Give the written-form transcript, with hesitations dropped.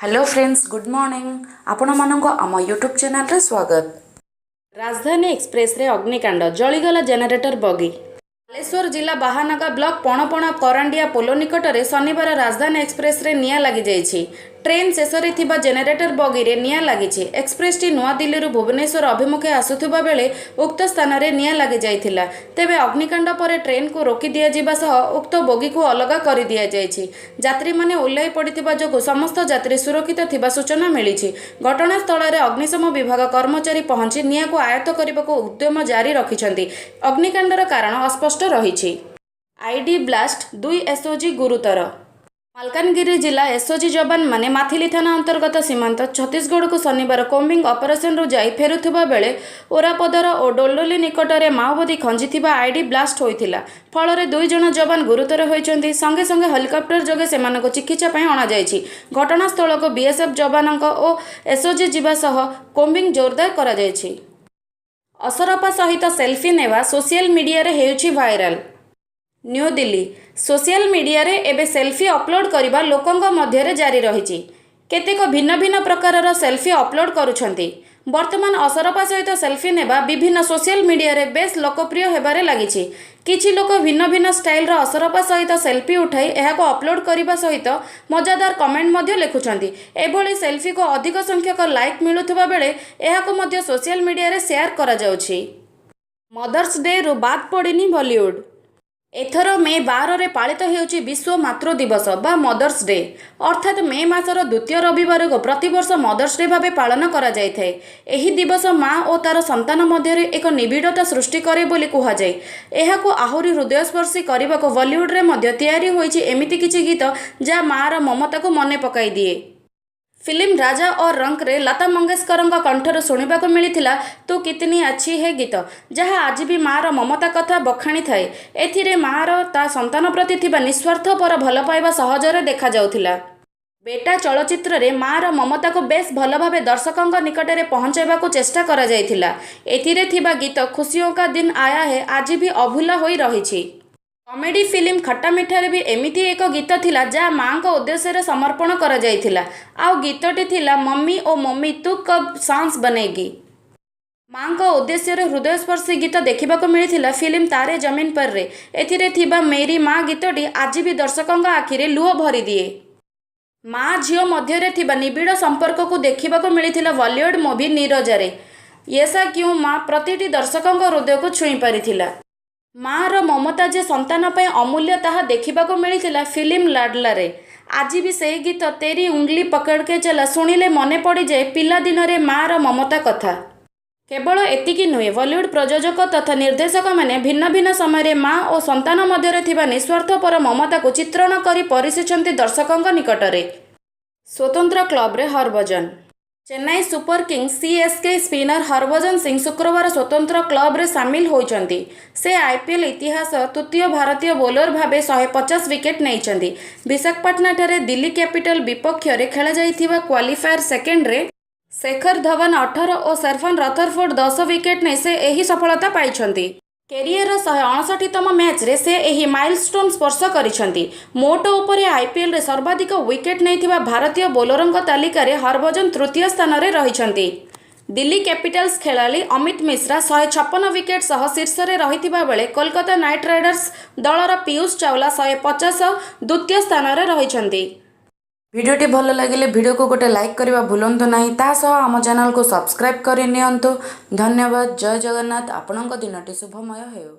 Hello friends good morning आपण मानक आम यूट्यूब चैनल रे स्वागत। राजधानी एक्सप्रेस रे अग्निकांड जलीगला जेनेरेटर बगी। बालेश्वर जिला बाहानगा ब्लॉक पणपण करांडिया पोलो निकट में शनिवार राजधानी एक्सप्रेस रे निया लगी जाइछि। ट्रेन शेष में जेनेरेटर बगी रे निया लगी। एक्सप्रेस टी नुआ दिल्ली भुवनेश्वर अभिमुखे आसुथिबा बेले उक्त स्थान में निया लगी जाइथिला। तेबे अग्निकांड पर ट्रेन को रोकी दिया जिबा सह उक्त बगी को अलग कर दिया जाइछि। यात्री माने ओल्लाई पड़िथिबा जोगु समस्त यात्री सुरक्षित थिबा सूचना मिलिछि। घटनास्थल में अग्निशम विभाग कर्मचारी पहुंची निया को आयत्त करने को उद्यम जारी रखिछन्ति। अग्निकांडर कारण अस्पष्ट रही। आईडी ब्लास्ट 2 एसओजी गुरुतर। मालकानगिरी जिला एसओजी जवान माने माथिली थाना अंतर्गत सीमांत छत्तीसगढ़ को शनिवार कोम्बिंग ऑपरेशन जाई फेरुथिबा बेले ओरापदर और डोलोली निकट में माओवादी खंजिथिबा आईडी ब्लास्ट होइथिला। फल 2 जन जवान गुरुतर होइचंती। संगे संगे हेलिकॉप्टर जोगे सेमानक चिकित्सा पई अणा जायछि। घटनास्थल को बीएसएफ जवानक और एसओजी जिबा सह कोम्बिंग जोरदार करा जायछि। असरपा सहित सेल्फी नेवा सोशल मीडिया रे हेउछि viral. New Delhi social media रे एबे सेल्फी अपलोड करिबा लोकंक मध्य रे जारी रहिछि। केतेक भिन्न भिन्न प्रकारर सेल्फी अपलोड करूछंती। वर्तमान असरपा सहित सेल्फी नेबा विभिन्न सोशल मीडिया रे बेस लोकप्रिय हेबारे लागिछि। किछि लोक भिन्न भिन्न स्टाइल रो असरपा सहित सेल्फी उठाई एहाको अपलोड करिबा सहित मजादार कमेंट मध्य लिखुछंती। एभली सेल्फी को अधिक संख्यक लाइक मिलुथबा बेले एहाको मध्य सोशल मीडिया रे शेयर करा जाउछि। मदर्स डे रु बाद पड़िनी बॉलीवुड। एथर मे 12 रे पालित हेउछि विश्व मातृ दिवस बा मदर्स डे। अर्थात मे मासर द्वितीय रविवार को प्रतिवर्ष मदर्स डे भावे पालन करा जायଥାଏ। एही दिवस माँ और तार संतान मध्य एक निबिड़ता सृष्टि करे बोली कुहा जाय। एहाको आहुरी हृदयस्पर्शी करबाको बॉलीवुड रे मध्य तैयारी होइछि एमिति किछि गीत जा माँ र ममता को मने पकाई दिए। फिल्म राजा और रंक रे लता मंगेशकर कंठर शुणा को मिलता तू कितनी अच्छी है गीत, जहाँ आज भी माँ र ममता कथा बखाणी थाए। एथिरे माँ र ता संतान प्रति थिबा निस्वार्थ पर भल पाइबा सहजरे देखा जाउथिला। बेटा चलचित्र रे माँ र ममता को बेस भल भावे दर्शकों निकट में पहुँचाइबा को चेष्टा करा जायथिला। एथिरे थिबा गीत खुशियों का दिन आया है आज भी अभूला होई रहिछि। कॉमेडी फिल्म खट्टा मीठा रे भी एमिति एक गीत थिला जा माँ को उद्देश्य रे समर्पण करा जायथिला। आउ गीतटी थिला मम्मी ओ मम्मी तू कब सांस बनेगी। माँ को उद्देश्य रे हृदयस्पर्शी गीत देखा मिलता फिल्म तारे जमीन पर रे। एथिरे थिबा मेरी माँ गीतटी आज भी दर्शकों आखिरे लुह भरी दिए। माँ झियो मध्य रे थिबा निबिड़ संपर्क को देखा मिलता बॉलीवुड मूवी नीरजा रे। ऐसा क्यों माँ प्रतिटी दर्शकों हृदय को छुई पारिथिला। माँ र ममता जे संतान पे अमूल्य ताहा देखा मिलता फिल्म लाडला रे। आज भी से गीत तेरी उंगली पकड़ के चला शुणिले मने पड़ जाए पिला दिन रे माँ र ममता कथा। केवल एतिकी नुहे, बॉलीवुड प्रयोजक तथा निर्देशक मैंने भिन्न भिन्न समय माँ और संतान मध्य थिबा निस्वार्थ पर ममता को चित्रण करी परिसिछन्ति दर्शकों निकट रे। स्वतंत्र क्लब रे Harbhajan. Chennai super Kings CSK spinner Harbhajan Singh शुक्रवार स्वतंत्र क्लब रे सामिल होइचंती। से आईपीएल इतिहास तृतीय भारतीय बोलर भावे 150 विकेट नैचंती। विशाखापट्टनम ठारे दिल्ली कैपिटल विपक्ष रे खेला जाइथिबा क्वालिफायर सेकेंड रे शेखर धवन 18 और सरफन रथरफोर्ड 10 विकेट नै से एही सफलता पाइछंती। कैरियर 159तम मैच रे से एही माइलस्टोन स्पर्श करिछंती। मोट उपरे आईपीएल रे सर्वाधिक विकेट नैथिबा भारतीय बोलरंक तालिका रे हरभजन तृतीय स्थान रे रहिछंती। दिल्ली कैपिटल्स खेलाड़ी अमित मिश्रा 156 विकेट सह शीर्ष रे रहिथिबा बेले कोलकाता नाइट राइडर्स दलर पीयूष चावला 150 द्वितीय स्थान रे रहिछंती। भिडियोटी भल लगिले भिडियो को गोटे लाइक करबा भूलंतु नाही। ता सह आम चैनल को सब्सक्राइब करि नियंतु। धन्यवाद। जय जगन्नाथ। आपणक दिनटी शुभमय हेउ।